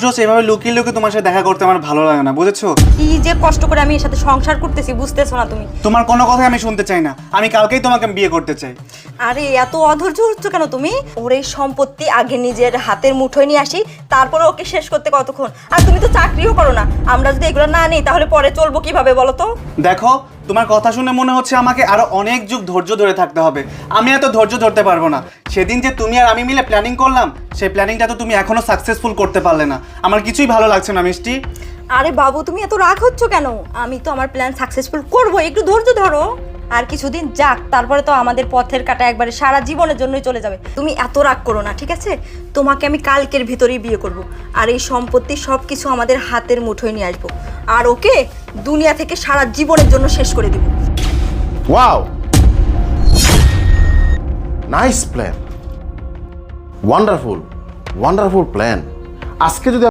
এভাবে লুকিয়ে লুকিয়ে তোমার সাথে দেখা করতে আমার ভালো লাগে না, বুঝেছো? কি যে কষ্ট করে আমি এর সাথে সংসার করতেছি বুঝতেছো না তুমি? তোমার কোনো কথাই আমি শুনতে চাই না, আমি কালকেই তোমাকে বিয়ে করতে চাই। আরে এত অধৈর্য হচ্ছ কেন তুমি? ওর এই সম্পত্তি আগে নিজের হাতের মুঠোয় নিয়ে আসি, তারপরে ওকে শেষ করতে কতক্ষণ? আর তুমি তো চাকরিও করো না, আমরা যদি এগুলো না নিই তাহলে পরে চলবো কিভাবে বলো তো? দেখো, তোমার কথা শুনে মনে হচ্ছে আমাকে আরো অনেক যুগ ধৈর্য ধরে থাকতে হবে। আমি এত ধৈর্য ধরতে পারবো না। সেদিন যে তুমি আর আমি মিলে প্ল্যানিং করলাম, সেই প্ল্যানিংটা তো তুমি এখনো সাকসেসফুল করতে পারলে না। আমার কিছুই ভালো লাগছে না মিষ্টি। আরে বাবু তুমি এত রাগ হচ্ছ কেন? আমি তো আমার প্ল্যান সাকসেসফুল করবো, একটু ধৈর্য ধরো। আর কিছুদিন যাক, তারপরে তো আমাদের পথের কাটা একবারে সারা জীবনের জন্যই চলে যাবে। তুমি এত রাগ করো না, ঠিক আছে? তোমাকে আমি কালকের ভিতরেই বিয়ে করব। আর এই সম্পত্তি সব কিছু আমাদের হাতের মুঠোয় নিয়ে আসবো। আর ওকে দুনিয়া থেকে সারা জীবনের জন্য শেষ করে দিব। Wow, nice plan, wonderful wonderful plan. আজকে যদি